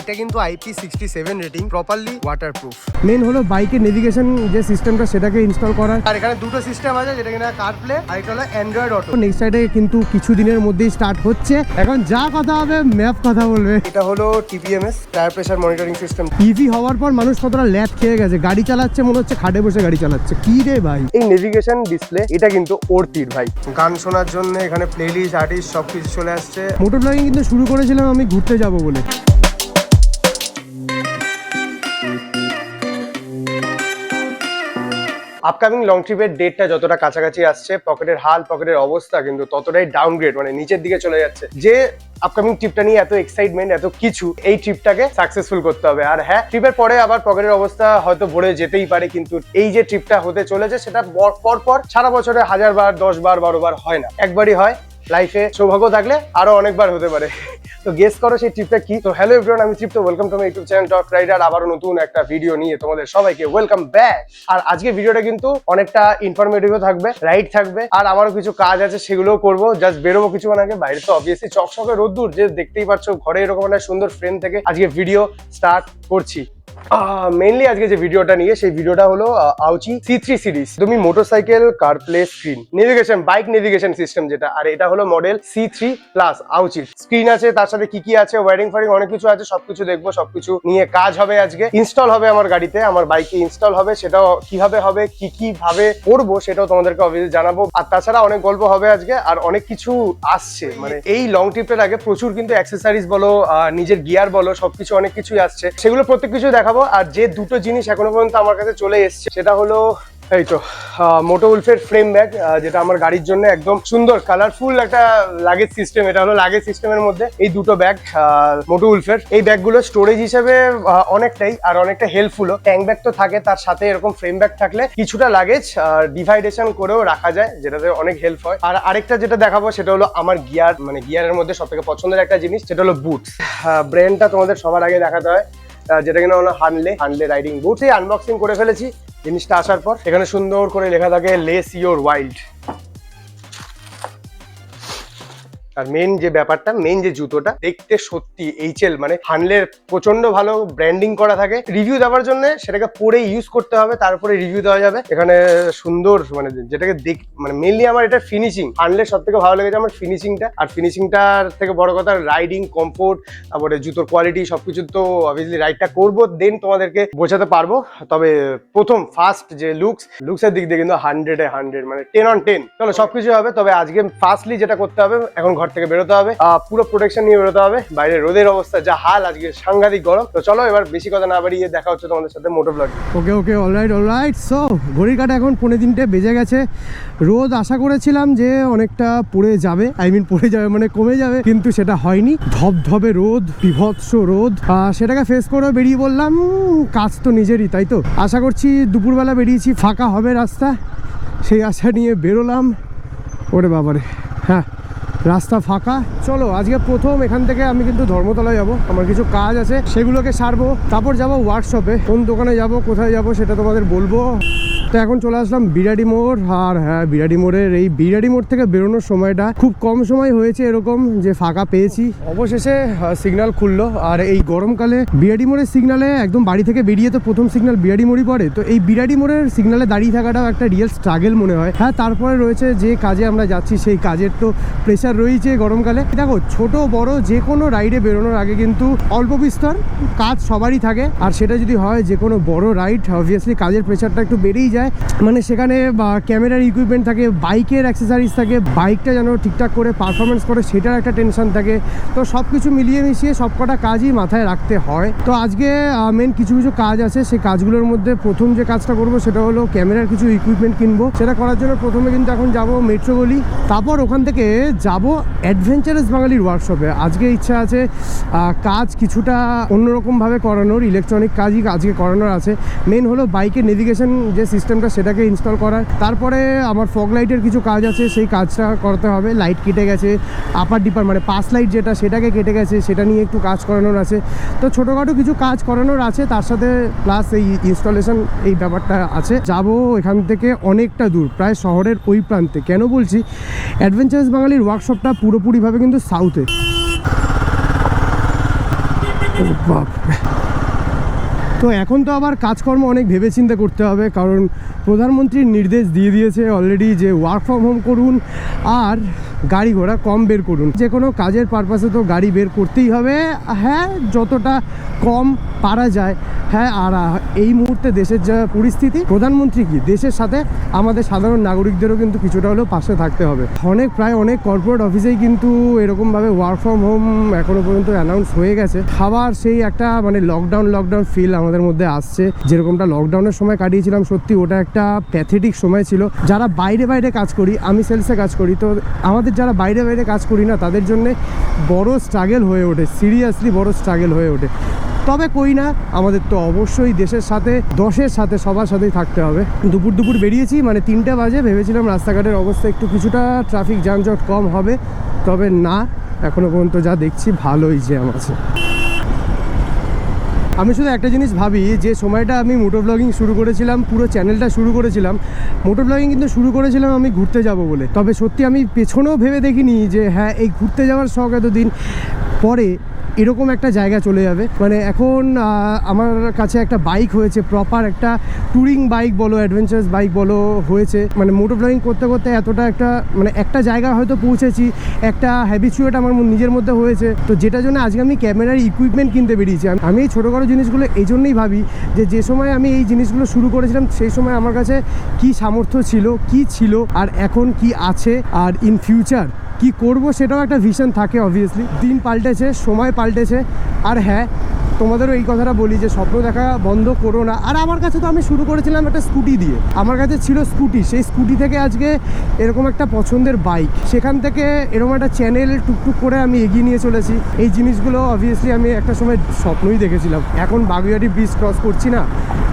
এটা কিন্তু IP67 rating, properly waterproof. Main হলো বাইকের নেভিগেশন যে সিস্টেমটা সেটাকে ইনস্টল করার। আর এখানে দুটো সিস্টেম আছে, যেটা কিনা কারপ্লে আর এটা হলো অ্যান্ড্রয়েড অটো। নেক্সট সাইডে কিন্তু কিছু দিনের মধ্যেই স্টার্ট হচ্ছে। এখন যা কথা হবে ম্যাপ কথা বলবে। এটা হলো TPMS, tyre pressure monitoring system. EV হওয়ার পর মানুষ কতটা ল্যাদ খেয়ে গেছে, গাড়ি চালাচ্ছে মনে হচ্ছে খাটে বসে গাড়ি চালাচ্ছে। কি রে ভাই, এই নেভিগেশন ডিসপ্লে এটা কিন্তু ওরতির ভাই। গান শোনার জন্য এখানে প্লেলিস্ট, আর্টিস্ট সবকিছু চলে আসছে। মোটর ব্লগিং কিন্তু শুরু করেছিলাম আমি ঘুরতে যাব বলে। আপকামিং লং ট্রিপের ডেটটা যতটা কাছাকাছি আসছে, পকেটের হাল, পকেটের অবস্থা কিন্তু ততটাই ডাউনগ্রেড, মানে নিচের দিকে চলে যাচ্ছে। যে আপকামিং ট্রিপটা নিয়ে এত এক্সাইটমেন্ট, এত কিছু, এই ট্রিপটাকে সাকসেসফুল করতে হবে। আর হ্যাঁ, ট্রিপের পরে আবার পকেটের অবস্থা হয়তো ভরে যেতেই পারে, কিন্তু এই যে ট্রিপটা হতে চলেছে সেটা পর সারা বছরে 1000 বার, 10 বার, 12 বার হয় না, একবারই হয়। লাইফে সৌভাগ্য থাকলে আরো অনেকবার হতে পারে। তো গেস করো সেই ট্রিপটা কি। তো হ্যালো এভরিওয়ান, আমি Tripto, welcome to my YouTube channel talk rider. আবারও নতুন একটা ভিডিও নিয়ে তোমাদের সবাইকে ওয়েলকাম ব্যাক। আর আজকে ভিডিওটা কিন্তু অনেকটা ইনফরমেটিভও থাকবে, রাইড থাকবে, আর আমারও কিছু কাজ আছে সেগুলোও করবো। জাস্ট বেরোবো কিছুক্ষণ আগে। বাইরে তো অবভিয়াসলি চকচকে রোদ্দুর, যে দেখতেই পাচ্ছ। ঘরে এরকম একটা সুন্দর ফ্রেম থেকে আজকে ভিডিও স্টার্ট করছি। মেইনলি আজকে যে ভিডিওটা নিয়ে, সেই ভিডিওটা হলো আউচি C3 সিরিজ। তুমি motorcycle CarPlay screen navigation, bike navigation system যেটা, আর এটা হলো মডেল C3 প্লাস আউচি। স্ক্রিন আছে, তার সাথে কি কি আছে, ওয়্যারিং ফারিং অনেক কিছু আছে, সবকিছু দেখবো, সবকিছু নিয়ে কাজ হবে আজকে। ইনস্টল হবে আমার গাড়িতে, আমার বাইকে ইনস্টল হবে, সেটাও কিভাবে হবে, কি ভাবে করবো সেটাও তোমাদেরকে অবভিয়াসলি জানাবো। আর তাছাড়া অনেক গল্প হবে আজকে, আর অনেক কিছু আসছে। মানে এই লং ট্রিপের আগে প্রচুর কিন্তু অ্যাক্সেসরিজ বলো, নিজের গিয়ার বলো, সবকিছু অনেক কিছুই আসছে, সেগুলো প্রত্যেক কিছু দেখাবো। আর যে দুটো জিনিস এখনো পর্যন্ত আমার কাছে চলে এসছে, সেটা হলো এই তো মোটো উলফের ফ্রেম ব্যাগ, যেটা আমার গাড়ির জন্য একদম সুন্দর কালারফুল একটা লাগেজ সিস্টেম। এটা হলো লাগেজ সিস্টেমের মধ্যে এই দুটো ব্যাগ মোটো উলফের। এই ব্যাগগুলো স্টোরেজ হিসেবে অনেকটাই, আর অনেকটা হেল্পফুলও। ট্যাঙ্ক ব্যাগ তো থাকে, তার সাথে এরকম ফ্রেম ব্যাগ থাকলে কিছুটা লাগেজ ডিভাইডেশন করেও রাখা যায়, যেটাতে অনেক হেল্প হয়। আর আরেকটা যেটা দেখাবো সেটা হলো আমার গিয়ার, মানে গিয়ারের মধ্যে সব থেকে পছন্দের একটা জিনিস, সেটা হলো বুটস। ব্র্যান্ডটা তোমাদের সবার আগে দেখাতে হয়, যেটা কিনা হলো হানলে রাইডিং বুটস। এই আনবক্সিং করে ফেলেছি জিনিসটা আসার পর। এখানে সুন্দর করে লেখা থাকে লেস ইওর ওয়াইল্ড। আর মেন যে ব্যাপারটা, মেন যে জুতোটা দেখতে সত্যি HL মানে হানলের প্রচন্ড ভালো ব্র্যান্ডিং করা থাকে। রিভিউ দেওয়ার জন্য সেটাকে পরে ইউজ করতে হবে, তারপরে রিভিউ দেওয়া যাবে। এখানে সুন্দর, মানে যেটাকে মানে মেনলি আমার এটা ফিনিশিং, হানলের সব থেকে ভালো লেগেছে আমার ফিনিশিংটা। আর ফিনিশিংটার থেকে বড় কথা রাইডিং কমফোর্ট, তারপরে জুতোর কোয়ালিটি, সবকিছু তো অবভিয়াসলি রাইডটা করবো, দেন তোমাদেরকে বোঝাতে পারবো। তবে প্রথম ফার্স্ট যে লুকসের দিক দিয়ে কিন্তু 100-এ 100, মানে 10 on 10। চলো সবকিছু হবে, তবে আজকে ফার্স্টলি যেটা করতে হবে, এখন ঘর থেকে বেরোতে হবে, পুরো প্রোটেকশন নিয়ে বেরোতে হবে। বাইরে রোদের অবস্থা যা হাল, আজকে সাংঘাতিক গরম। তো চলো এবার বেশি কথা না বাড়িয়ে দেখা হচ্ছে তোমাদের সাথে মোটো ব্লগ। Okay alright. সো ঘড়ির কাটা এখন 2:45 বেজে গেছে। রোদ আশা করেছিলাম যে অনেকটা পড়ে যাবে, পড়ে যাবে মানে কমে যাবে, কিন্তু সেটা হয়নি। ধবধবে রোদ, বিভৎস রোদ, সেটাকে ফেস করে বেরিয়ে বললাম, কাজ তো নিজেরই, তাই তো। আশা করছি দুপুরবেলা বেরিয়েছি, ফাঁকা হবে রাস্তা, সেই আশা নিয়ে বেরোলাম। ওরে বাবারে, হ্যাঁ রাস্তা ফাঁকা। চলো আজকে প্রথম এখান থেকে আমি কিন্তু ধর্মতলায় যাব, আমার কিছু কাজ আছে, সেগুলোকে সারবো। তারপর যাব ওয়ার্কশপে। কোন দোকানে যাব, কোথায় যাব সেটা তোমাদের বলবো। তো এখন চলে আসলাম বিরাটি মোড়। আর হ্যাঁ, বিরাটি মোড়ের এই বিরাটি মোড় থেকে বেরোনোর সময়টা খুব কম সময় হয়েছে এরকম যে ফাঁকা পেয়েছি। অবশেষে সিগন্যাল খুললো। আর এই গরমকালে বিরাটি মোড়ের সিগন্যালে একদম বাড়ি থেকে বেরিয়ে তো প্রথম সিগন্যাল বিরাটি মোড়ই পড়ে, তো এই বিরাটি মোড়ের সিগন্যালে দাঁড়িয়ে থাকাটাও একটা রিয়েল স্ট্রাগল মনে হয়। হ্যাঁ, তারপরে রয়েছে যে কাজে আমরা যাচ্ছি, সেই কাজের তো প্রেশার রয়েছে গরমকালে। দেখো, ছোট বড় যে কোনো রাইডে বেরোনোর আগে কিন্তু অল্প বিস্তর কাজ সবারই থাকে। আর সেটা যদি হয় যে কোনো বড় রাইড, অবভিয়াসলি কাজের প্রেশারটা একটু বেড়েই যায়। মানে সেখানে ক্যামেরার ইকুইপমেন্ট থাকে, বাইকের অ্যাক্সেসরিজ থাকে, বাইকটা যেন ঠিকঠাক করে পারফরমেন্স করে সেটার একটা টেনশন থাকে। তো সব কিছু মিলিয়ে মিশিয়ে সবকটা কাজই মাথায় রাখতে হয়। তো আজকে মেন কিছু কাজ আছে, সেই কাজগুলোর মধ্যে প্রথম যে কাজটা করব সেটা হলো ক্যামেরার কিছু ইকুইপমেন্ট কিনবো। সেটা করার জন্য প্রথমে কিন্তু এখন যাব মেট্রো গলি, তারপর ওখান থেকে যাব অ্যাডভেঞ্চারাস বাঙালির ওয়ার্কশপে। আজকে ইচ্ছা আছে কাজ কিছুটা অন্যরকমভাবে করানোর, ইলেকট্রনিক কাজই আজকে করানোর আছে। মেন হলো বাইকের নেভিগেশন যে সিস্টেমটা সেটাকে ইনস্টল করার। তারপরে আমার ফগ লাইটের কিছু কাজ আছে, সেই কাজটা করতে হবে। লাইট কেটে গেছে, আপার ডিপার মানে পাস লাইট যেটা, সেটাকে কেটে গেছে, সেটা নিয়ে একটু কাজ করানোর আছে। তো ছোটোখাটো কিছু কাজ করানোর আছে, তার সাথে প্লাস এই ইনস্টলেশন এই ব্যাপারটা আছে। যাব এখান থেকে অনেকটা দূর, প্রায় শহরের ওই প্রান্তে। কেন বলছি, অ্যাডভেঞ্চারাস বাঙালির ওয়ার্কশপটা পুরোপুরিভাবে কিন্তু সাউথে। বাপরে। তো এখন তো আবার কাজকর্ম অনেক ভেবেচিন্তে করতে হবে, কারণ প্রধানমন্ত্রীর নির্দেশ দিয়ে দিয়েছে অলরেডি যে ওয়ার্ক ফ্রম হোম করুন আর গাড়ি ঘোড়া কম বের করুন। যে কোনো কাজের পারপাসে তো গাড়ি বের করতেই হবে, হ্যাঁ যতটা কম পারা যায়। হ্যাঁ, আর এই মুহূর্তে দেশের যা পরিস্থিতি, প্রধানমন্ত্রী কি দেশের সাথে আমাদের সাধারণ নাগরিকদেরও কিন্তু কিছুটা হলেও পাশে থাকতে হবে। প্রায় অনেক কর্পোরেট অফিসেই কিন্তু এরকমভাবে ওয়ার্ক ফ্রম হোম এখনো পর্যন্ত অ্যানাউন্স হয়ে গেছে। খাবার সেই একটা মানে লকডাউন ফিল আমাদের মধ্যে আসছে। যেরকমটা লকডাউনের সময় কাটিয়েছিলাম, সত্যি ওটা একটা প্যাথেটিক সময় ছিল। যারা বাইরে কাজ করি, আমি সেলসে কাজ করি, তো আমাদের যারা বাইরে কাজ করি না, তাদের জন্য বড় স্ট্রাগল হয়ে ওঠে, সিরিয়াসলি বড় স্ট্রাগল হয়ে ওঠে। তবে কই না, আমাদের তো অবশ্যই দেশের সাথে দশের সাথে সবার সাথেই থাকতে হবে। দুপুর বেরিয়েছি, মানে 3টে বাজে। ভেবেছিলাম রাস্তাঘাটের অবস্থা একটু কিছুটা ট্রাফিক যানজট কম হবে, তবে না, এখনো পর্যন্ত যা দেখছি ভালোই জ্যাম আছে। আমি শুধু একটা জিনিস ভাবি, যে সময়টা আমি মোটর ব্লগিং শুরু করেছিলাম, পুরো চ্যানেলটা শুরু করেছিলাম, মোটর ব্লগিং কিন্তু শুরু করেছিলাম আমি ঘুরতে যাব বলে। তবে সত্যি আমি পেছনেও ভেবে দেখিনি যে হ্যাঁ, এই ঘুরতে যাওয়ার শখ এতদিন পরে এরকম একটা জায়গা চলে যাবে। মানে এখন আমার কাছে একটা বাইক হয়েছে, প্রপার একটা ট্যুরিং বাইক বলো, অ্যাডভেঞ্চারাস বাইক বলো হয়েছে। মানে মোটর ব্লগিং করতে করতে এতটা একটা মানে একটা জায়গা হয়তো পৌঁছেছি, একটা হ্যাবিচুয়েট আমার নিজের মধ্যে হয়েছে। তো যেটার জন্য আজকে আমি ক্যামেরার ইকুইপমেন্ট কিনতে বেরিয়েছি। আমি এই ছোটোখাটো জিনিসগুলো এই জন্যই ভাবি যে সময় আমি এই জিনিসগুলো শুরু করেছিলাম, সেই সময় আমার কাছে কি সামর্থ্য ছিল, কি ছিল, আর এখন কি আছে, আর ইন ফিউচার কি করব সেটাও একটা ভিশন থাকে। অবভিয়াসলি দিন পাল্টেছে, সময় পাল্টেছে। আর হ্যাঁ, তোমাদেরও এই কথাটা বলি যে স্বপ্ন দেখা বন্ধ করো না। আর আমার কাছে তো আমি শুরু করেছিলাম একটা স্কুটি দিয়ে, আমার কাছে ছিল স্কুটি, সেই স্কুটি থেকে আজকে এরকম একটা পছন্দের বাইক, সেখান থেকে এরকম একটা চ্যানেল টুকটুক করে আমি এগিয়ে নিয়ে চলেছি। এই জিনিসগুলো অবভিয়াসলি আমি একটা সময় স্বপ্নই দেখেছিলাম। এখন বাগুইআটি ব্রিজ ক্রস করছি না,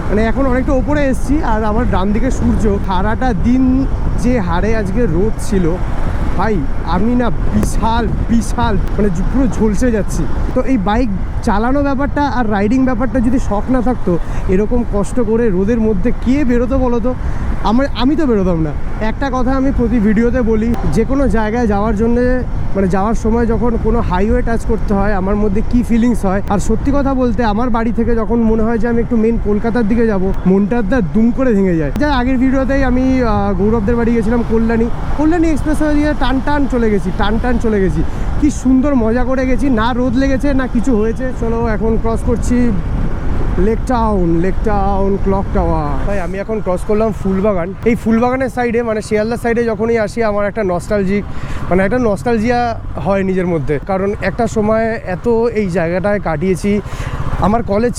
মানে এখন অনেকটা ওপরে এসেছি, আর আমার ডান দিকে সূর্য। সারাটা দিন যে হারে আজকে রোদ ছিল ভাই, আমি না বিশাল মানে পুরো ঝলসে যাচ্ছি। তো এই বাইক চালানো ব্যাপারটা আর রাইডিং ব্যাপারটা যদি শখ না থাকতো, এরকম কষ্ট করে রোদের মধ্যে কে বেরোতো বলো তো? আমি তো বেরোতাম না। একটা কথা আমি প্রতি ভিডিওতে বলি, যে কোনো জায়গায় যাওয়ার জন্যে মানে যাওয়ার সময় যখন কোনো হাইওয়ে টাচ করতে হয়, আমার মধ্যে কি ফিলিংস হয়। আর সত্যি কথা বলতে, আমার বাড়ি থেকে যখন মনে হয় যে আমি একটু মেন কলকাতার দিকে যাব, মনটার দুম করে ভেঙে যায়। যা আগের ভিডিওতেই আমি গৌরবদের বাড়ি গেছিলাম, কল্যাণী এক্সপ্রেসওয়ে দিয়ে টান চলে গেছি। কি সুন্দর মজা করে গেছি, না রোদ লেগেছে না কিছু হয়েছে। চলো এখন ক্রস করছি লেক টাউন ক্লক টাওয়ার। ভাই আমি এখন ক্রস করলাম ফুলবাগান। এই ফুলবাগানের সাইডে মানে শিয়ালদার সাইডে যখনই আসি, আমার একটা নস্টালজিয়া হয় নিজের মধ্যে। কারণ একটা সময় এত এই জায়গাটায় কাটিয়েছি। আমার কলেজ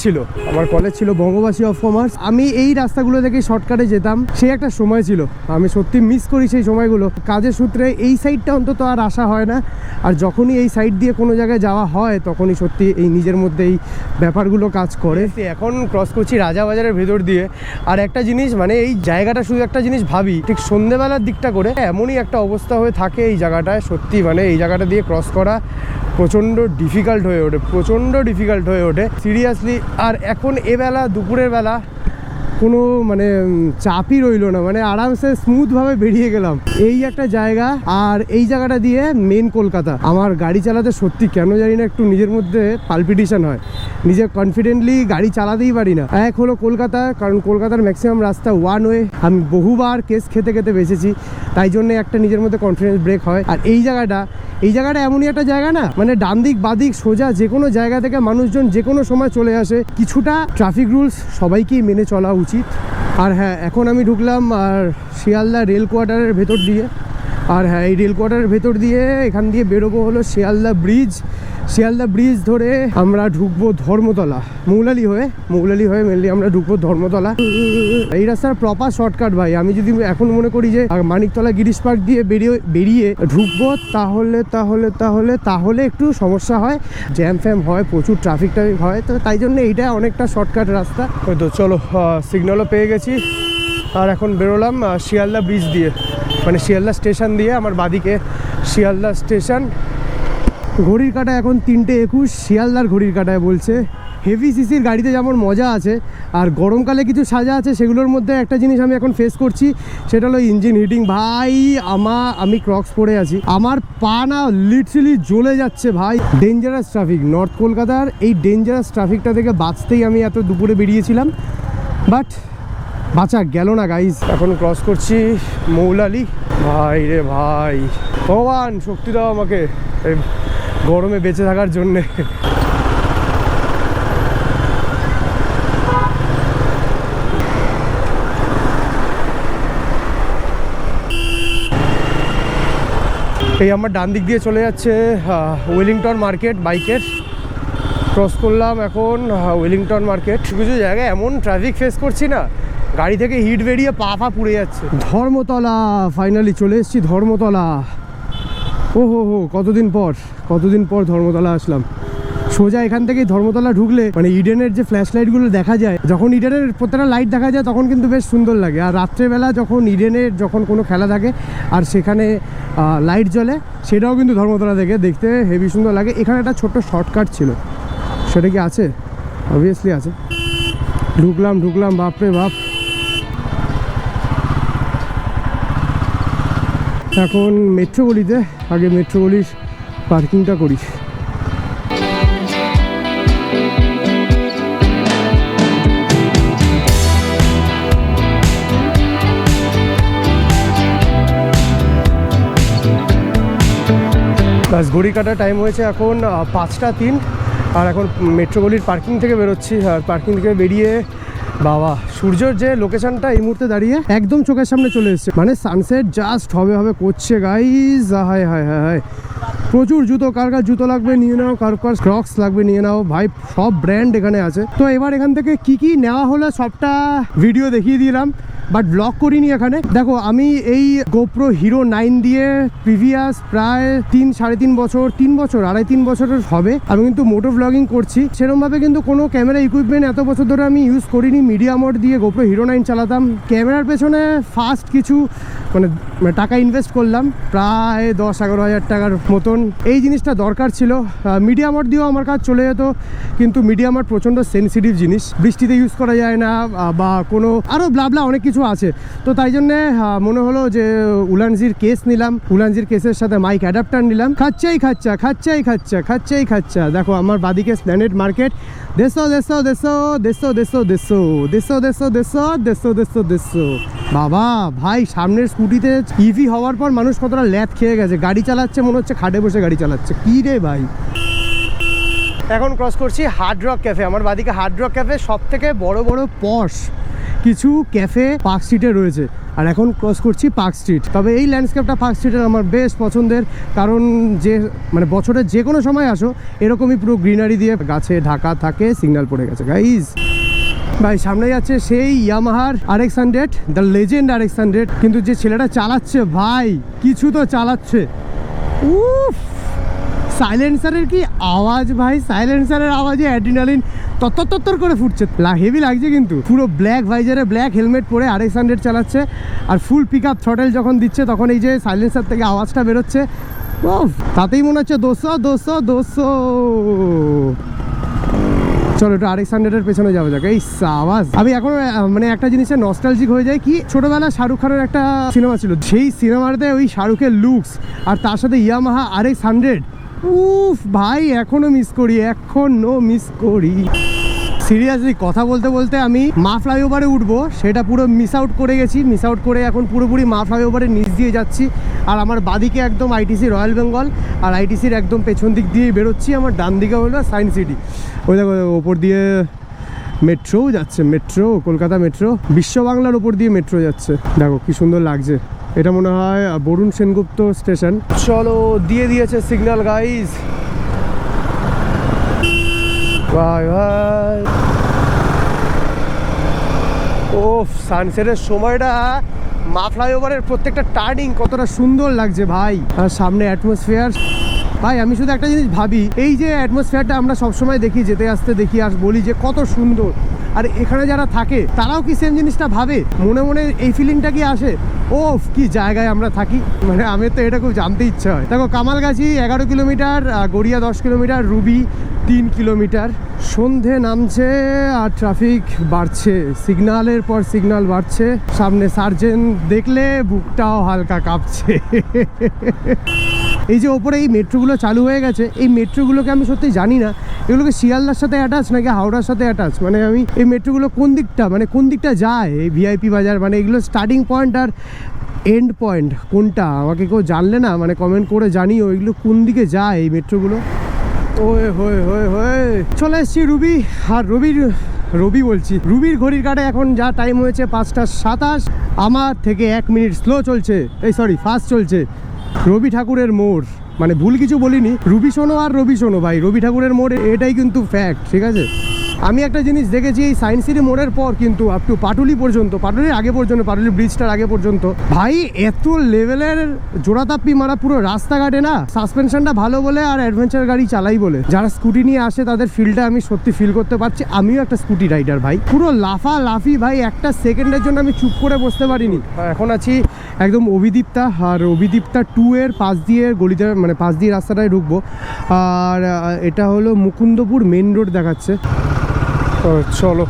ছিল বঙ্গবাসী অফ কমার্স। আমি এই রাস্তাগুলো থেকে শর্টকাটে যেতাম, সেই একটা সময় ছিল। আমি সত্যি মিস করি সেই সময়গুলো। কাজের সূত্রে এই সাইডটা অন্তত আর আসা হয় না। আর যখনই এই সাইড দিয়ে কোনো জায়গায় যাওয়া হয়, তখনই সত্যি এই নিজের মধ্যে এই ব্যাপারগুলো কাজ করে। এখন ক্রস করছি রাজাবাজারের ভেতর দিয়ে। আর একটা জিনিস, মানে এই জায়গাটা শুধু একটা জিনিস ভাবি, ঠিক সন্ধ্যেবেলার দিকটা করে এমনই একটা অবস্থা হয়ে থাকে এই জায়গাটায়। সত্যি মানে এই জায়গাটা দিয়ে ক্রস করা প্রচণ্ড ডিফিকাল্ট হয়ে ওঠে সিরিয়াসলি। আর এখন এবেলা দুপুরের বেলা কোনো মানে চাপই রইলো না, মানে আরামসে স্মুথভাবে বেরিয়ে গেলাম। এই একটা জায়গা, আর এই জায়গাটা দিয়ে মেন কলকাতা। আমার গাড়ি চালাতে সত্যি কেন জানি না একটু নিজের মধ্যে পালপিটেশন হয়, নিজে কনফিডেন্টলি গাড়ি চালাতেই পারি না। এক হলো কলকাতা, কারণ কলকাতার ম্যাক্সিমাম রাস্তা ওয়ান ওয়ে। আমি বহুবার কেস খেতে বেঁচেছি, তাই জন্য একটা নিজের মধ্যে কনফিডেন্স ব্রেক হয়। আর এই জায়গাটা এমনই একটা জায়গা না, মানে ডান দিক বাদিক সোজা যে কোনো জায়গা থেকে মানুষজন যে কোনো সময় চলে আসে। কিছুটা ট্রাফিক রুলস সবাইকেই মেনে চলা উচিত। আর হ্যাঁ, এখন আমি ঢুকলাম আর শিয়ালদা রেল কোয়ার্টারের ভেতর দিয়ে। আর হ্যাঁ, এই রেল কোয়ার্টারের ভেতর দিয়ে এখান দিয়ে বেরোবো হলো শিয়ালদা ব্রিজ ধরে আমরা ঢুকবো ধর্মতলা। মৌলালি হয়ে মেনলি আমরা ঢুকবো ধর্মতলা। এই রাস্তার প্রপার শর্টকাট ভাই। আমি যদি এখন মনে করি যে মানিকতলা গিরিশ পার্ক দিয়ে বেরিয়ে ঢুকবো, তাহলে একটু সমস্যা হয়, জ্যাম ফ্যাম হয়, প্রচুর ট্রাফিক হয়। তো তাই জন্য এইটা অনেকটা শর্টকাট রাস্তা। তো চলো, সিগন্যালও পেয়ে গেছি। আর এখন বেরোলাম শিয়ালদা ব্রিজ দিয়ে, মানে শিয়ালদা স্টেশন দিয়ে। আমার বাদিকে শিয়ালদা স্টেশন। ঘড়ির কাঁটা এখন 3:21, শিয়ালদার ঘড়ির কাঁটায় বলছে হেভি সিসির গাড়িতে যেমন মজা আছে, আর গরমকালে কিছু সাজা আছে, সেগুলোর মধ্যে একটা জিনিস আমি এখন ফেস করছি, সেটা হলো ইঞ্জিন হিটিং। ভাই আমি ক্রক্স পরে আছি, আমার পা না লিটারালি জ্বলে যাচ্ছে ভাই। ডেঞ্জারাস ট্রাফিক, নর্থ কলকাতার এই ডেঞ্জারাস ট্রাফিকটা থেকে বাঁচতেই আমি এত দুপুরে বেরিয়েছিলাম, বাট বাঁচা গেল না গাইজ। এখন ক্রস করছি মৌলালি। ভাই রে ভাই, ভগবান শক্তি দাও আমাকে এই গরমে বেঁচে থাকার জন্যে। এই আমার ডান দিক দিয়ে চলে যাচ্ছে ওয়েলিংটন মার্কেট, বাইকের। ক্রস করলাম এখন ওয়েলিংটন মার্কেট। কিছু জায়গায় এমন ট্রাফিক ফেস করছি না, গাড়ি থেকে হিট বেরিয়ে পা পুড়ে যাচ্ছে। ধর্মতলা, ফাইনালি চলে এসেছি ধর্মতলা। ও হো কতদিন পর ধর্মতলা আসলাম। সোজা এখান থেকেই ধর্মতলা ঢুকলে মানে ইডেনের যে ফ্ল্যাশ লাইটগুলো দেখা যায়, যখন ইডেনের প্রত্যেকটা লাইট দেখা যায় তখন কিন্তু বেশ সুন্দর লাগে। আর রাত্রেবেলা যখন ইডেনের যখন কোনো খেলা থাকে আর সেখানে লাইট জ্বলে, সেটাও কিন্তু ধর্মতলা থেকে দেখতে হেভি সুন্দর লাগে। এখানে একটা ছোট্ট শর্টকাট ছিল, সেটা কি আছে? অবভিয়াসলি আছে। ঢুকলাম বাপরে বাপ। এখন মেট্রো গলিতে, আগে মেট্রো গলির পার্কিংটা করি। প্লাস ঘড়ি কাটার টাইম হয়েছে এখন 5টা 3, আর এখন মেট্রো গলির পার্কিং থেকে বেরোচ্ছি। আর পার্কিং থেকে বেরিয়ে বাবা, সূর্যের যে লোকেশনটা এই মুহূর্তে দাঁড়িয়ে একদম চোখের সামনে চলে এসছে, মানে সানসেট জাস্ট হবে করছে গাইজ। হায় হায় হায় হায়, প্রচুর জুতো, কার জুতো লাগবে নিয়ে নাও, কার ক্রক্স লাগবে নিয়ে নাও ভাই, সব ব্র্যান্ড এখানে আছে। তো এবার এখান থেকে কি নেওয়া হলো সবটা ভিডিও দেখিয়ে দিলাম, বাট ব্লগ করিনি এখানে। দেখো আমি এই গোপ্রো হিরো 9 দিয়ে প্রিভিয়াস প্রায় 3-3.5 বছর, 3 বছরের হবে আমি কিন্তু মোটো ব্লগিং করছি। সেরকমভাবে কিন্তু কোনো ক্যামেরা ইকুইপমেন্ট এত বছর ধরে আমি ইউজ করিনি। মিডিয়া মোড দিয়ে গোপ্রো হিরো 9 চালাতাম। ক্যামেরার পেছনে ফার্স্ট কিছু মানে টাকা ইনভেস্ট করলাম, প্রায় 10-11 হাজার টাকার মতন। এই জিনিসটা দরকার ছিল। মিডিয়া মোড দিয়েও আমার কাজ চলে যেত, কিন্তু মিডিয়া মোড প্রচণ্ড সেন্সিটিভ জিনিস, বৃষ্টিতে ইউজ করা যায় না বা কোনো আরও ব্লাবলা অনেক কিছু আছে। তো তাই জন্যে মনে হলো যে উলানজির কেস নিলাম, উলানজির কেসের সাথে মাইক অ্যাডাপ্টার নিলাম। খাচ্চাই খাচ্চা। দেখো আমার বাদিকে স্প্ল্যানেড মার্কেট, 150 বাবা ভাই, সামনের স্কুটিতে ইভি হওয়ার পর মানুষ কতটা ল্যাথ খেয়ে গেছে, গাড়ি চালাচ্ছে মনে হচ্ছে খাটে বসে গাড়ি চালাচ্ছে। কি রে ভাই। এখন ক্রস করছি হার্ড রক ক্যাফে। আমার বাদিকে হার্ড রক ক্যাফে, সব থেকে বড় পশ কিছু ক্যাফে পার্ক স্ট্রিটে রয়েছে। আর এখন ক্রস করছি পার্ক স্ট্রিট। তবে এই ল্যান্ডস্কেপটা পার্ক স্ট্রিটের আমার বেশ পছন্দের, কারণ যে মানে বছরের যে কোনো সময় আসো এরকমই পুরো গ্রিনারি দিয়ে গাছে ঢাকা থাকে। সিগন্যাল পড়ে গেছে গাইজ। ভাই সামনে যাচ্ছে সেই ইয়ামাহার RX100, দ্য লেজেন্ড RX100। কিন্তু যে ছেলেটা চালাচ্ছে ভাই, কিছু তো চালাচ্ছে। উফ, সাইলেন্সারের কি আওয়াজ ভাই, সাইলেন্সারের আওয়াজে অ্যাড্রিনালিন তত্তর করে ফুটছে, হেভি লাগছে। কিন্তু পুরো ব্ল্যাক ভাইজারে ব্ল্যাক হেলমেট পরে RX100 চালাচ্ছে, আর ফুল পিক আপ থ্রটেল যখন দিচ্ছে তখন এই যে সাইলেন্সার থেকে আওয়াজটা বেরোচ্ছে, তাতেই মনে হচ্ছে 200। চলো একটু RX100-এর পেছনে যাওয়া যাক। এই আওয়াজ, আমি এখন মানে একটা জিনিসের নস্টালজিক হয়ে যায়। কি ছোটবেলা শাহরুখ খানের একটা সিনেমা ছিল, সেই সিনেমাতে ওই শাহরুখের লুকস আর তার সাথে ইয়ামাহা RX100, উফ ভাই এখনো মিস করি। সিরিয়াসলি কথা বলতে আমি মা ফ্লাইওভারে উঠবো, সেটা পুরো মিস আউট করে এখন পুরোপুরি মা ফ্লাইওভারের নিচ দিয়ে যাচ্ছি। আর আমার বাদিকে একদম ITC রয়্যাল বেঙ্গল, আর ITCর একদম পেছন দিক দিয়েই বেরোচ্ছি। আমার ডান দিকে হলো সায়েন্স সিটি। ওই দেখো ওপর দিয়ে মেট্রোও যাচ্ছে, মেট্রো কলকাতা মেট্রো, বিশ্ব বাংলার ওপর দিয়ে মেট্রো যাচ্ছে। দেখো কি সুন্দর লাগছে। এটা মনে হয় বরুণ সেনগুপ্ত স্টেশন। চলো দিয়ে দিয়েছে সিগন্যাল গাইজ। ভাই ও সানসেটের সময়টা মা ফ্লাইওভারের প্রত্যেকটা টার্নিং কতটা সুন্দর লাগছে ভাই। আর সামনে অ্যাটমসফিয়ার ভাই, আমি শুধু একটা জিনিস ভাবি, এই যে অ্যাটমসফিয়ারটা আমরা সবসময় দেখি, যেতে আসতে দেখি আর বলি যে কত সুন্দর, আর এখানে যারা থাকে তারাও কি সেম জিনিসটা ভাবে? মনে এই ফিলিংটা কি আসে? ও কি জায়গায় আমরা থাকি, মানে আমি তো এটা খুব জানতে ইচ্ছা হয়। দেখো Kamalgachhi 11 kilometre, Garia 10 kilometre, Ruby 3 kilometre. সন্ধে নামছে আর ট্রাফিক বাড়ছে, সিগন্যালের পর সিগন্যাল বাড়ছে। সামনে সার্জেন্ট দেখলে বুকটাও হালকা কাঁপছে। এই যে ওপরে এই মেট্রোগুলো চালু হয়ে গেছে, এই মেট্রোগুলোকে আমি সত্যি জানি না এগুলোকে শিয়ালদার সাথে অ্যাটাচ নাকি হাওড়ার সাথে অ্যাটাচ। মানে আমি এই মেট্রোগুলো কোন দিকটা যায়, এই ভিআইপি বাজার, মানে এগুলো স্টার্টিং পয়েন্ট আর এন্ড পয়েন্ট কোনটা আমাকে কেউ জানলে না মানে কমেন্ট করে জানিও, এগুলো কোন দিকে যায় এই মেট্রোগুলো। ওয়ে হয়ে হয়ে হয়ে চলে এসছি রুবি। আর রুবির ঘড়ির কাঁটায় এখন যা টাইম হয়েছে 5টা 27। আমার থেকে 1 মিনিট স্লো চলছে, ফাস্ট চলছে রবি ঠাকুরের মোড়। মানে ভুল কিছু বলিনি, রবি শোনো ভাই, রবি ঠাকুরের মোড় এটাই কিন্তু ফ্যাক্ট, ঠিক আছে। আমি একটা জিনিস দেখেছি, এই সায়েন্স সিটি মোড়ের পর কিন্তু আপ টু পাটুলি পর্যন্ত, পাটুলির আগে পর্যন্ত, পাটুলি ব্রিজটার আগে পর্যন্ত ভাই এত লেভেলের জোড়াতাপ্পি মারা পুরো রাস্তাঘাটে না। সাসপেনশনটা ভালো বলে আর অ্যাডভেঞ্চার গাড়ি চালাই বলে যারা স্কুটি নিয়ে আসে তাদের ফিলটা আমি সত্যি ফিল করতে পারছি। আমিও একটা স্কুটি রাইডার ভাই, পুরো লাফালাফি ভাই, একটা সেকেন্ডের জন্য আমি চুপ করে বসতে পারিনি। এখন আছি একদম অভিদীপ্তা, আর অভিদীপ্তা 2 এর পাশ দিয়ে গলিতে, মানে পাশ দিয়ে রাস্তাটায় ঢুকবো। আর এটা হলো মুকুন্দপুর মেন রোড দেখাচ্ছে। চলো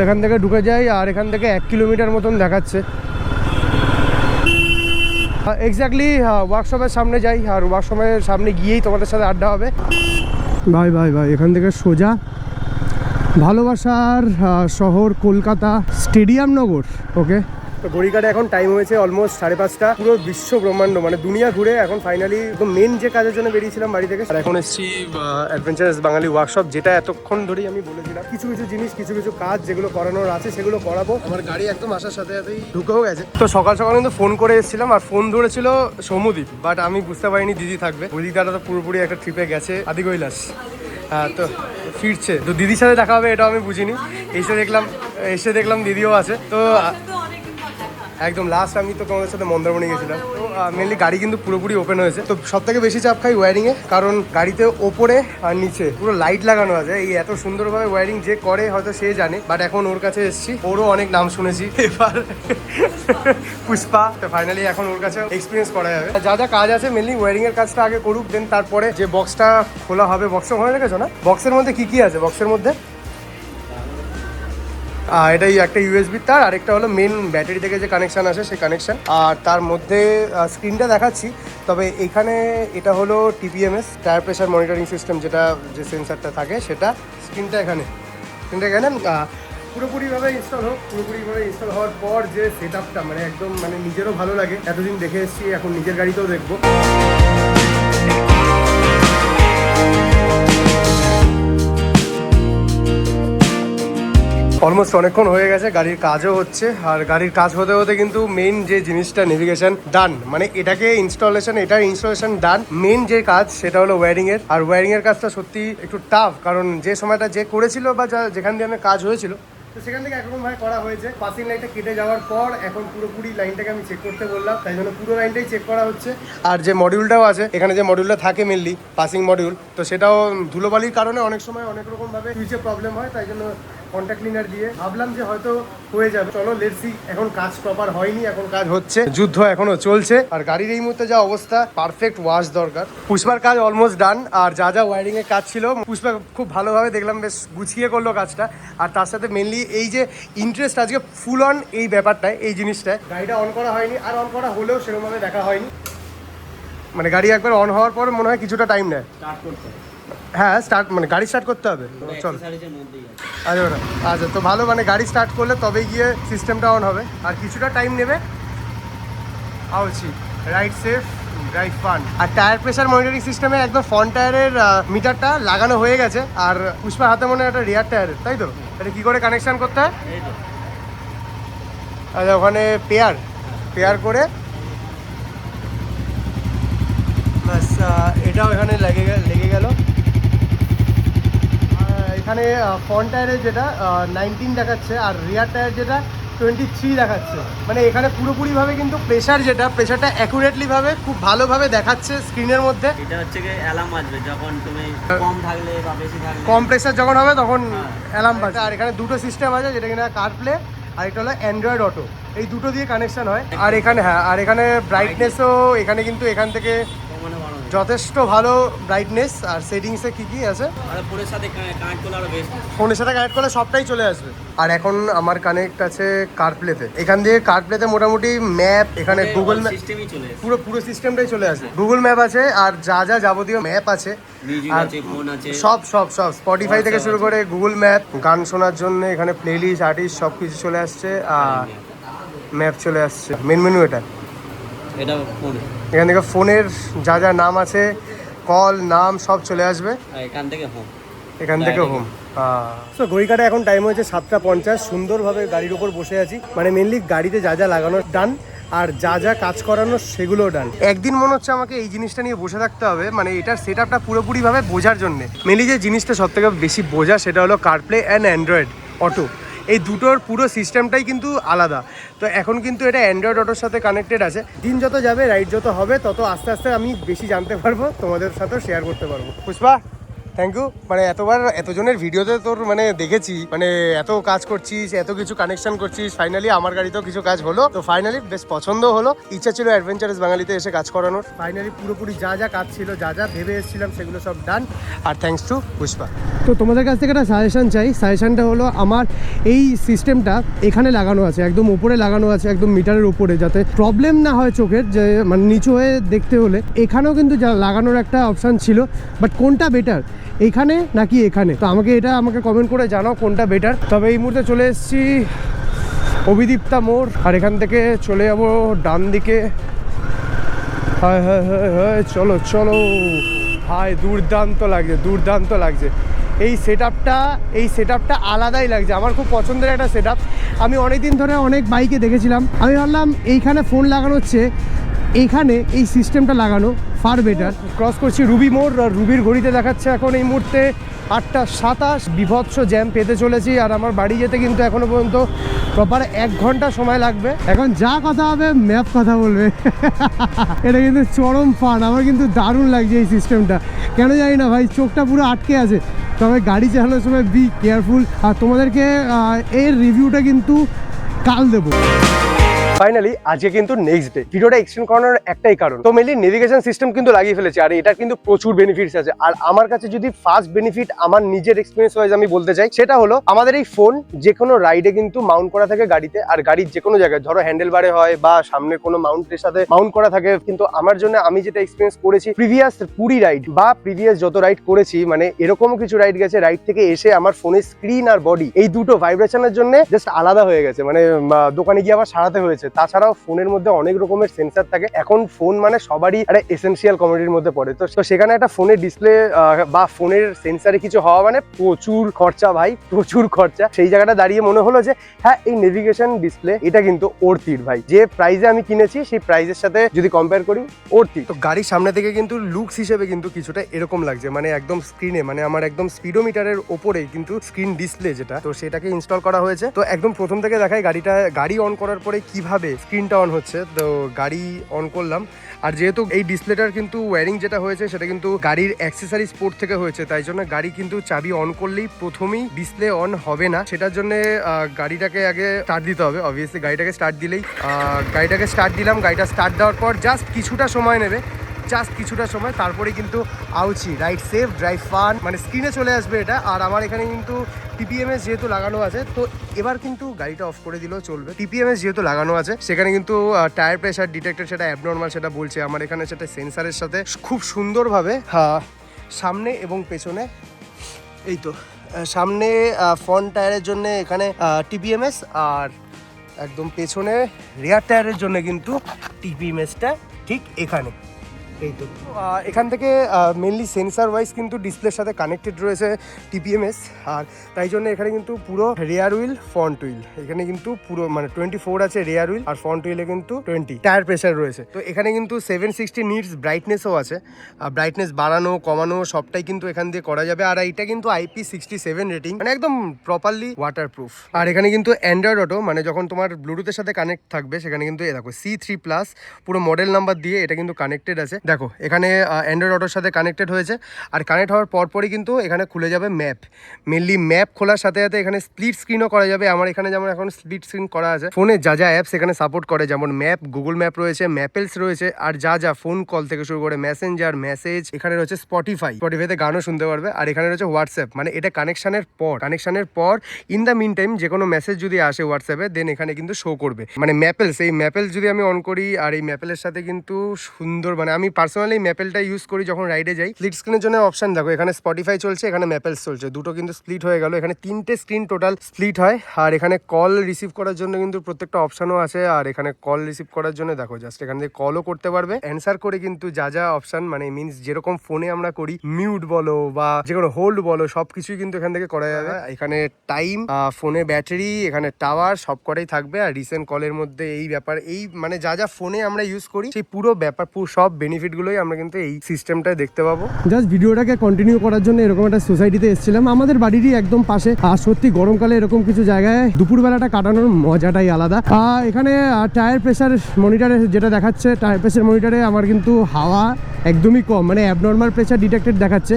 এখান থেকে ঢুকে যাই। আর এখান থেকে 1 কিলোমিটার মতন দেখাচ্ছে। এক্স্যাক্টলি ওয়ার্কশপের সামনে যাই, আর ওয়ার্কশপের সামনে গিয়েই তোমাদের সাথে আড্ডা হবে। ভাই এখান থেকে সোজা ভালোবাসার শহর কলকাতা স্টেডিয়াম নগর। ওকে, তো ঘড়িকাটে এখন টাইম হয়েছে অলমোস্ট 5:30। পুরো বিশ্ব ব্রহ্মাণ্ড মানে দুনিয়া ঘুরে এখন ফাইনালি একদম মেন যে কাজের জন্য বেরিয়েছিলাম বাড়ি থেকে, আর এখন এসেছি অ্যাডভেঞ্চারাস বাঙালি ওয়ার্কশপ, যেটা এতক্ষণ ধরেই আমি বলেছিলাম কিছু জিনিস কিছু কাজ যেগুলো করানোর আছে সেগুলো করাবো। আমার গাড়ি একদম আসার সাথে সাথেই ঢুকেও গেছে। তো সকাল কিন্তু ফোন করে এসেছিলাম, আর ফোন ধরেছিল সৌমদীপ, বাট আমি বুঝতে পারিনি দিদি থাকবে। দিদিটা তো পুরোপুরি একটা ট্রিপে গেছে আদি কৈলাস, তো ফিরছে, তো দিদির সাথে দেখা হবে এটাও আমি বুঝিনি। এসে দেখলাম দিদিও আছে। তো একদম লাস্ট আমি তো তোমাদের সাথে মন্দারমণি গেছিলাম। তো মেনলি গাড়ি কিন্তু পুরোপুরি ওপেন হয়েছে। তো সব থেকে বেশি চাপ খাই ওয়ারিংয়ে, কারণ গাড়িতে ওপরে আর নিচে পুরো লাইট লাগানো আছে। এই এত সুন্দরভাবে ওয়ারিং যে করে হয়তো সে জানে, বাট এখন ওর কাছে এসেছি, ওরও অনেক নাম শুনেছি এবার পুষ্পা। তো ফাইনালি এখন ওর কাছে এক্সপিরিয়েন্স করা যাবে। যা কাজ আছে মেনলি ওয়ারিং এর কাজটা আগে করুক, দেন তারপরে যে বক্সটা খোলা হবে। বক্সটা ওখানে রেখেছো না? বক্সের মধ্যে কি আছে? বক্সের মধ্যে এটাই একটা ইউএসবি তার, আরেকটা হলো মেন ব্যাটারি থেকে যে কানেকশান আসে সেই কানেকশান। আর তার মধ্যে স্ক্রিনটা দেখাচ্ছি, তবে এখানে এটা হলো টিপিএমএস টায়ার প্রেশার মনিটরিং সিস্টেম, যেটা যে সেন্সারটা থাকে সেটা। স্ক্রিনটা এখানে পুরোপুরিভাবে ইনস্টল হোক। পুরোপুরিভাবে ইনস্টল হওয়ার পর যে সেট আপটা মানে একদম মানে নিজেরও ভালো লাগে। এতদিন দেখে এসেছি, এখন নিজের গাড়িতেও দেখবো। অলমোস্ট অনেকক্ষণ হয়ে গেছে, গাড়ির কাজও হচ্ছে। আর গাড়ির কাজ হতে হতে কিন্তু মেইন যে জিনিসটা নেভিগেশন ডান, মানে এটার ইনস্টলেশন ডান। মেইন যে কাজ সেটা হলো ওয়্যারিং এর। আর ওয়্যারিং এর কাজটা সত্যি একটু টাফ, কারণ যে সময়টা যে করেছিল বা যেখান দিয়ে আমার কাজ হয়েছিল তো সেখান থেকে একরকম ভাবে করা হয়েছে। পাসিং লাইনটা কেটে যাওয়ার পর এখন পুরোপুরি লাইনটাকে আমি চেক করতে বললাম, তাই জন্য পুরো লাইনটাই চেক করা হচ্ছে। আর যে মডিউলটাও আছে এখানে, যে মডিউলটা থাকে মেনলি পাসিং মডিউল, তো সেটাও ধুলোবালির কারণে অনেক সময় অনেক রকম ভাবে সুইচে প্রবলেম হয়, তাই জন্য কন্ট্যাক্ট ক্লিনার দিয়ে ভাবলাম যে হয়তো হয়ে যাবে। চলো লেটস সি। এখন কাজ প্রপার হয়নি, এখন কাজ হচ্ছে, যুদ্ধ এখনো চলছে। আর গাড়ির এই মুহূর্তে যা অবস্থা, পারফেক্ট ওয়াশ দরকার। পুষ্পার কাজ অলমোস্ট ডান, আর যা ওয়ারিং এর কাজ ছিল পুষ্পা খুব ভালোভাবে দেখলাম বেশ গুছিয়ে করলো কাজটা। আর তার সাথে মেনলি এই যে ইন্টারেস্ট আজকে ফুল অন এই ব্যাপারটায়, এই জিনিসটায়। গাড়িটা অন করা হয়নি, আর অন করা হলেও সেরকমভাবে দেখা হয়নি। মানে গাড়ি একবার অন হওয়ার পর মনে হয় কিছুটা টাইম নেয় হ্যাঁ মানে গাড়ি স্টার্ট করতে হবে। চল আচ্ছা, তো ভালো, মানে গাড়ি স্টার্ট করলে তবেই গিয়ে সিস্টেমটা অন হবে, আর কিছুটা টাইম নেবে। আউছি রাইট সেফ ড্রাইভ ফান। আর টায়ার প্রেশার মনিটরিং সিস্টেমে একদম ফ্রন্ট টায়ারের মিটারটা লাগানো হয়ে গেছে। আর পুষ্পা হাতে মনে হয় একটা রিয়ার টায়ারের, তাই তো? এটা কি করে কানেকশন করতে হয়? আচ্ছা, ওখানে পেয়ার করে বাস এটাও এখানে লেগে গেল। এখানে ফ্রন্ট টায়ারের যেটা 19 দেখাচ্ছে, আর রিয়ার টায়ার যেটা 23 দেখাচ্ছে। মানে এখানে পুরোপুরিভাবে কিন্তু প্রেশারটা অ্যাকুরেটলি ভাবে খুব ভালোভাবে দেখাচ্ছে স্ক্রিনের মধ্যে। এটা হচ্ছে কি অ্যালার্ম বাজবে যখন তুমি কম থাকলে বা বেশি থাকলে, কম প্রেশার যখন হবে তখন অ্যালার্ম বাজবে। আর এখানে দুটো সিস্টেম আছে, যেটা কিনা কারপ্লে আর একটা হলো অ্যান্ড্রয়েড অটো, এই দুটো দিয়ে কানেকশন হয়। আর এখানে আর এখানে ব্রাইটনেসও এখানে কিন্তু এখান থেকে যথেষ্ট ভালো ব্রাইটনেস। আর সেটিংসে কি আছে? আর ফোনের সাথে কানেক্ট করলে আরো বেস্ট। ফোনের সাথে কানেক্ট করলে সবটাই চলে আসবে। আর এখন আমার কানেক্ট আছে কারপ্লেতে। এখান দিয়ে কারপ্লেতে মোটামুটি ম্যাপ, এখানে গুগল ম্যাপ সিস্টেমই চলে এসেছে। পুরো সিস্টেমটাই চলে আসে। গুগল ম্যাপ আছে আর যা যাবতীয় ম্যাপ আছে, মিউজিক আছে, ফোন আছে, সব স্পটিফাই থেকে শুরু করে গুগল ম্যাপ, গান শোনার জন্য এখানে প্লেলিস্ট, আর্টিস্ট সব কিছু চলে আসছে। আর ম্যাপ চলে আসছে। মেন মেনু এটা ফোনে। এখান থেকে ফোনের যা নাম আছে, কল, নাম সব চলে আসবে। আর এখান থেকে হোম। হোম। তো ঘড়িকাটা এখন টাইম হয়েছে 7:50। সুন্দরভাবে গাড়ির উপর বসে আছি, মানে মেনলি গাড়িতে যা লাগানো ডান, আর যা কাজ করানো সেগুলো ডান। একদিন মনে হচ্ছে আমাকে এই জিনিসটা নিয়ে বসে থাকতে হবে, মানে এটার সেট আপটা পুরোপুরিভাবে বোঝার জন্য। মেনলি যে জিনিসটা সব থেকে বেশি বোঝা সেটা হলো কারপ্লে অ্যান্ড অ্যান্ড্রয়েড অটো। এই দুটোর পুরো সিস্টেমটাই কিন্তু আলাদা। তো এখন কিন্তু এটা অ্যান্ড্রয়েড অটোর সাথে কানেক্টেড আছে। দিন যত যাবে, রাইড যত হবে, তত আস্তে আস্তে আমি বেশি জানতে পারবো, তোমাদের সাথেও শেয়ার করতে পারবো। Pushpa, thank you. মানে এতজনের ভিডিওতে তোর মানে দেখেছি, মানে এত কাজ করছিস, এত কিছু কানেকশন করছিস, ফাইনালি আমার গাড়িতেও কিছু কাজ হলো। তো ফাইনালি বেশ পছন্দ হলো। ইচ্ছা ছিল অ্যাডভেঞ্চারাস বাঙালিতে এসে কাজ করানোর। ফাইনালি পুরোপুরি যা কাজ ছিল, যা ভেবে এসেছিলাম সেগুলো সব ডান। আর থ্যাঙ্কস টু পুষ্পা। তো তোমাদের কাছ থেকে একটা সাজেশন চাই। সাজেশনটা হলো, আমার এই সিস্টেমটা এখানে লাগানো আছে, একদম উপরে লাগানো আছে, একদম মিটারের উপরে, যাতে প্রবলেম না হয় চোখের, যে মানে নিচু হয়ে দেখতে হলে। এখানেও কিন্তু যা লাগানোর একটা অপশান ছিল, বাট কোনটা বেটার, এইখানে নাকি এখানে? তো আমাকে কমেন্ট করে জানাও কোনটা বেটার। তবে এই মুহূর্তে চলে এসেছি অভিদীপ্তা মোড়, আর এখান থেকে চলে যাবো ডান দিকে। হ্যাঁ, চলো ভাই, দুর্দান্ত লাগছে। এই সেট আপটা আলাদাই লাগছে। আমার খুব পছন্দের একটা সেট আপ। আমি অনেকদিন ধরে অনেক বাইকে দেখেছিলাম, আমি ভাবলাম এইখানে ফোন লাগানো হচ্ছে, এইখানে এই সিস্টেমটা লাগানো ফার বেটার। ক্রস করছি রুবি মোড়, আর রুবির ঘড়িতে দেখাচ্ছে এখন এই মুহূর্তে 8:27। বিভৎস জ্যাম পেতে চলেছি, আর আমার বাড়ি যেতে কিন্তু এখনো পর্যন্ত প্রপার 1 ঘন্টা সময় লাগবে। এখন যা কথা হবে, ম্যাপ কথা বলবে। এটা কিন্তু চরম ফান। আমার কিন্তু দারুণ লাগছে এই সিস্টেমটা। কেন জানি না ভাই, চোখটা পুরো আটকে আছে। তবে গাড়ি চালানোর সময় বি কেয়ারফুল। আর তোমাদেরকে এর রিভিউটা কিন্তু কাল দেবো। ফাইনালি আজকে কিন্তু নেক্সট ডে। ভিডিওটা এক্সটেন্ড করানোর একটাই কারণ, তো মেনলি নেভিগেশন সিস্টেম কিন্তু লাগিয়ে ফেলেছে, আর এটা কিন্তু প্রচুর বেনিফিটস আছে। আর আমার কাছে যদি ফার্স্ট বেনিফিট আমার নিজের এক্সপিরিয়েন্স ওয়াইজ আমি বলতে চাই, সেটা হলো আমাদের এই ফোন যে কোনো রাইডে কিন্তু মাউন্ট করা থাকে গাড়িতে, আর গাড়ির যে কোনো জায়গায়, ধরো হ্যান্ডেল বারে হয় বা সামনে কোনো মাউন্টের সাথে মাউন্ট করা থাকে। কিন্তু আমার জন্য, আমি যেটা এক্সপিরিয়েন্স করেছি প্রিভিয়াস পুরি রাইড বা প্রিভিয়াস যত রাইড করেছি, মানে এরকমও কিছু রাইড গেছে, রাইড থেকে এসে আমার ফোনের স্ক্রিন আর বডি এই দুটো ভাইব্রেশনের জন্য জাস্ট আলাদা হয়ে গেছে। মানে দোকানে গিয়ে আবার সারাতে হয়েছে। তাছাড়াও ফোনের মধ্যে অনেক রকমের সেন্সার থাকে। এখন ফোন মানে সবারই একটা এসেনশিয়াল কমোডিটির মধ্যে পড়ে। তো সেখানে একটা ফোনের ডিসপ্লে বা ফোনের সেন্সারে কিছু হওয়া মানে প্রচুর খরচা ভাই, প্রচুর খরচা। সেই জায়গাটা দাঁড়িয়ে মনে হলো যে হ্যাঁ, এই নেভিগেশন ডিসপ্লে এটা কিন্তু অর্থির ভাই। যে প্রাইসে আমি কিনেছি সেই প্রাইসের সাথে যদি কম্পেয়ার করি, অর্থি। তো গাড়ির সামনে থেকে কিন্তু লুকস হিসেবে কিন্তু কিছুটা এরকম লাগছে, মানে একদম স্ক্রিনে, মানে আমার একদম স্পিডোমিটারের ওপরেই কিন্তু স্ক্রিন ডিসপ্লে যেটা, তো সেটাকে ইনস্টল করা হয়েছে। তো একদম প্রথম থেকে দেখাই গাড়ি অন করার পরে কিভাবে স্ক্রিনটা অন হচ্ছে। তো গাড়ি অন করলাম, আর যেহেতু এই ডিসপ্লেটার কিন্তু ওয়্যারিং যেটা হয়েছে সেটা কিন্তু গাড়ির অ্যাক্সেসরিজ পোর্ট থেকে হয়েছে, তাই জন্য গাড়ি কিন্তু চাবি অন করলেই প্রথমেই ডিসপ্লে অন হবে না। সেটার জন্য গাড়িটাকে আগে স্টার্ট দিতে হবে। অবভিয়াসলি গাড়িটাকে স্টার্ট দিলেই গাড়িটা স্টার্ট দেওয়ার পর জাস্ট কিছুটা সময় নেবে, তারপরে কিন্তু আউচি রাইড সেফ, ড্রাইভ ফান, মানে স্ক্রিনে চলে আসবে এটা। আর আমার এখানে কিন্তু টিপিএমএস যেহেতু লাগানো আছে, তো এবার কিন্তু গাড়িটা অফ করে দিলেও চলবে। টিপিএমএস যেহেতু লাগানো আছে, সেখানে কিন্তু টায়ার প্রেশার ডিটেক্টর সেটা অ্যাবনর্মাল সেটা বলছে। আমার এখানে সেটা সেন্সারের সাথে খুব সুন্দরভাবে সামনে এবং পেছনে, এই তো সামনে ফ্রন্ট টায়ারের জন্য এখানে টিপিএমএস, আর একদম পেছনে রিয়ার টায়ারের জন্য কিন্তু টিপিএমএসটা ঠিক এখানে। এই তো এখান থেকে মেনলি সেন্সার ওয়াইজ কিন্তু ডিসপ্লের সাথে কানেক্টেড রয়েছে টিপিএমএস, আর তাই জন্য এখানে কিন্তু পুরো রেয়ার হুইল, ফ্রন্ট হুইল, এখানে কিন্তু পুরো মানে 24 আছে রেয়ার হুইল, আর ফ্রন্ট হুইলে কিন্তু 20 টায়ার প্রেসার রয়েছে। তো এখানে কিন্তু 760 নিটস ব্রাইটনেসও আছে, ব্রাইটনেস বাড়ানো কমানো সবটাই কিন্তু এখান দিয়ে করা যাবে। আর এটা কিন্তু IP67 রেটিং, মানে একদম প্রপারলি ওয়াটারপ্রুফ। আর এখানে কিন্তু অ্যান্ড্রয়েড অটো, মানে যখন তোমার ব্লুটুথের সাথে কানেক্ট থাকবে, সেখানে কিন্তু দেখো C3+ পুরো মডেল নাম্বার দিয়ে এটা কিন্তু কানেক্টেড আছে। দেখো এখানে অ্যান্ড্রয়েড অটোর সাথে কানেক্টেড হয়েছে, আর কানেক্ট হওয়ার পরপরই কিন্তু এখানে খুলে যাবে ম্যাপ। মেনলি ম্যাপ খোলার সাথে সাথে এখানে স্প্লিট স্ক্রিনও করা যাবে। আমার এখানে যেমন এখন স্প্লিট স্ক্রিন করা আছে। ফোনে যা যা অ্যাপস এখানে সাপোর্ট করে, যেমন ম্যাপ, গুগল ম্যাপ রয়েছে, ম্যাপেলস রয়েছে, আর যা যা ফোন কল থেকে শুরু করে মেসেঞ্জার, মেসেজ, এখানে রয়েছে স্পটিফাইতে গানও শুনতে পারবে, আর এখানে রয়েছে হোয়াটসঅ্যাপ। মানে এটা কানেকশনের পর ইন দ্য মিন টাইম যে কোনো মেসেজ যদি আসে হোয়াটসঅ্যাপে, দেন এখানে কিন্তু শো করবে। মানে ম্যাপেলস, এই ম্যাপেলস যদি আমি অন করি, আর এই ম্যাপেলের সাথে কিন্তু সুন্দর, মানে আমি পার্সোনালি ম্যাপেলটা ইউজ করি যখন রাইডে যাই। স্প্লিট স্ক্রিনের জন্য অপশন দেখো, এখানে স্পটিফাই চলছে, এখানে ম্যাপেলস চলছে, দুটো কিন্তু স্প্লিট হয়ে গেল। এখানে 3টে স্ক্রিন টোটাল স্প্লিট হয়। আর এখানে কল রিসিভ করার জন্য কিন্তু প্রত্যেকটা অপশনও আছে। আর এখানে কল রিসিভ করার জন্য দেখো জাস্ট এখান থেকে কলও করতে পারবে, অ্যান্সার করে কিন্তু যা যা অপশন, মানে মিনস যেরকম ফোনে আমরা করি, মিউট বলো বা যে কোনো হোল্ড বলো, সবকিছুই কিন্তু এখান থেকে করা যাবে। এখানে টাইম, ফোনে ব্যাটারি, এখানে টাওয়ার সব কটাই থাকবে। আর রিসেন্ট কলের মধ্যে এই ব্যাপার, এই মানে যা যা ফোনে আমরা ইউজ করি সেই পুরো ব্যাপার, সব বেনিফিট গুলোই আমরা কিন্তু এই সিস্টেমটায় দেখতে পাবো। জাস্ট ভিডিওটাকে কন্টিনিউ করার জন্য এরকম একটা সোসাইটিতে এসেছিলাম আমাদের বাড়িরই একদম পাশে। আর সত্যি গরমকালে এরকম কিছু জায়গায় দুপুরবেলাটা কাটানোর মজাটাই আলাদা। এখানে টায়ার প্রেসার মনিটরে যেটা দেখাচ্ছে, টায়ার প্রেসার মনিটরে আমার কিন্তু হাওয়া একদমই কম, মানে অ্যাবনর্মাল প্রেসার ডিটেক্টেড দেখাচ্ছে।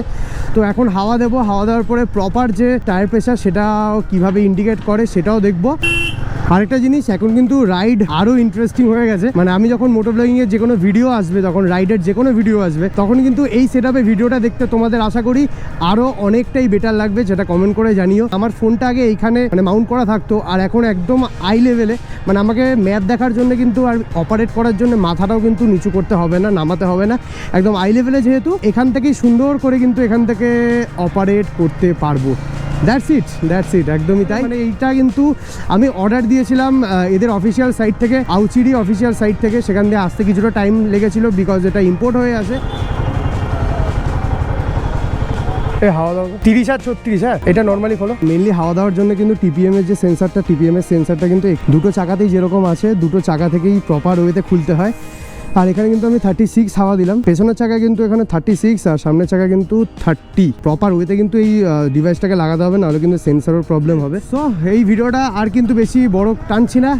তো এখন হাওয়া দেবো, হাওয়া দেওয়ার পরে প্রপার যে টায়ার প্রেসার সেটাও কিভাবে ইন্ডিকেট করে সেটাও দেখবো। আরেকটা জিনিস, এখন কিন্তু রাইড আরো ইন্টারেস্টিং হয়ে গেছে। মানে আমি যখন মোটর ব্লগিং এর যে কোনো ভিডিও আসবে, তখন রাইডের যে কোনো ভিডিও আসবে, তখন কিন্তু এই সেটআপে ভিডিওটা দেখতে তোমাদের আশা করি আরো অনেকটাই বেটার লাগবে, যেটা কমেন্ট করে জানিও। আমার ফোনটা আগে এইখানে মানে মাউন্ট করা থাকতো, আর এখন একদম আই লেভেলে, মানে আমাকে ম্যাপ দেখার জন্য কিন্তু আর অপারেট করার জন্য মাথাটাও কিন্তু নিচু করতে হবে না, নামাতে হবে না, একদম আই লেভেলে, যেহেতু এখান থেকেই সুন্দর করে কিন্তু এখান থেকে অপারেট করতে পারবো। দ্যাটস ইট, একদমই তাই। মানে এইটা কিন্তু আমি অর্ডার দিয়েছিলাম এদের অফিসিয়াল সাইট থেকে, আউচিডি অফিসিয়াল সাইট থেকে। সেখান দিয়ে আসতে কিছুটা টাইম লেগেছিল, বিকজ এটা ইম্পোর্ট হয়ে আসে। হাওয়া দাওয়া 30 আর 36, হ্যাঁ এটা নর্মালি খোলো। মেনলি হাওয়া দেওয়ার জন্য কিন্তু টিপিএম এর যে সেন্সারটা, টিপিএম এর সেন্সারটা কিন্তু দুটো চাকাতেই যেরকম আছে, দুটো চাকা থেকেই প্রপার ওয়েতে খুলতে হয়। আর এখানে কিন্তু আমি 36 হাওয়া দিলাম। পেছনের চাকায় কিন্তু এখানে 36 আর সামনের চাকা কিন্তু 30। প্রপার ওয়েতে কিন্তু এই ডিভাইসটাকে লাগাতে হবে, নাহলে কিন্তু সেন্সারের প্রবলেম হবে। সো এই ভিডিওটা আর কিন্তু বেশি বড় টানছি না,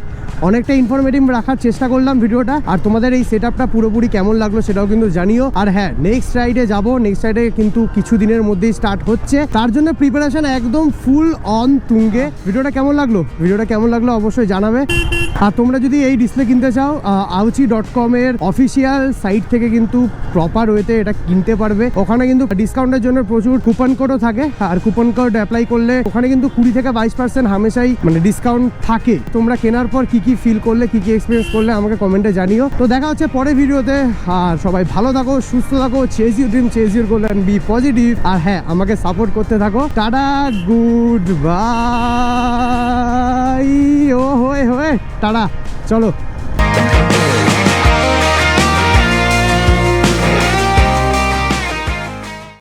অনেকটা ইনফরমেটিভ রাখার চেষ্টা করলাম ভিডিওটা। আর তোমাদের এই সেটআপটা পুরোপুরি কেমন লাগলো সেটাও কিন্তু জানিও। আর হ্যাঁ, নেক্সট রাইডে যাবো, নেক্সট রাইডে কিন্তু কিছু দিনের মধ্যেই স্টার্ট হচ্ছে, তার জন্য প্রিপারেশন একদম ফুল অন তুঙ্গে। ভিডিওটা কেমন লাগলো অবশ্যই জানাবে। আর তোমরা যদি এই ডিসপ্লে কিনতে চাও, auchi.com এর অফিসিয়াল সাইট থেকে কিন্তু প্রপার ওয়েতে এটা কিনতে পারবে। ওখানে কিন্তু ডিসকাউন্টের জন্য প্রচুর কুপন কোডও থাকে, আর কুপন কোড অ্যাপ্লাই করলে ওখানে কিন্তু 20 থেকে 22% হামেশাই মানে ডিসকাউন্ট থাকে। তোমরা কেনার পর কি কি ফিল করলে, কি কি এক্সপিরিয়েন্স করলে আমাকে কমেন্টে জানিও। তো দেখা হচ্ছে পরের ভিডিওতে। আর সবাই ভালো থাকো, সুস্থ থাকো, chase your dream, chase your goal and be positive. আর হ্যাঁ, আমাকে সাপোর্ট করতে থাকো। Tata, good bye. ও হয়ে টাটা, চলো।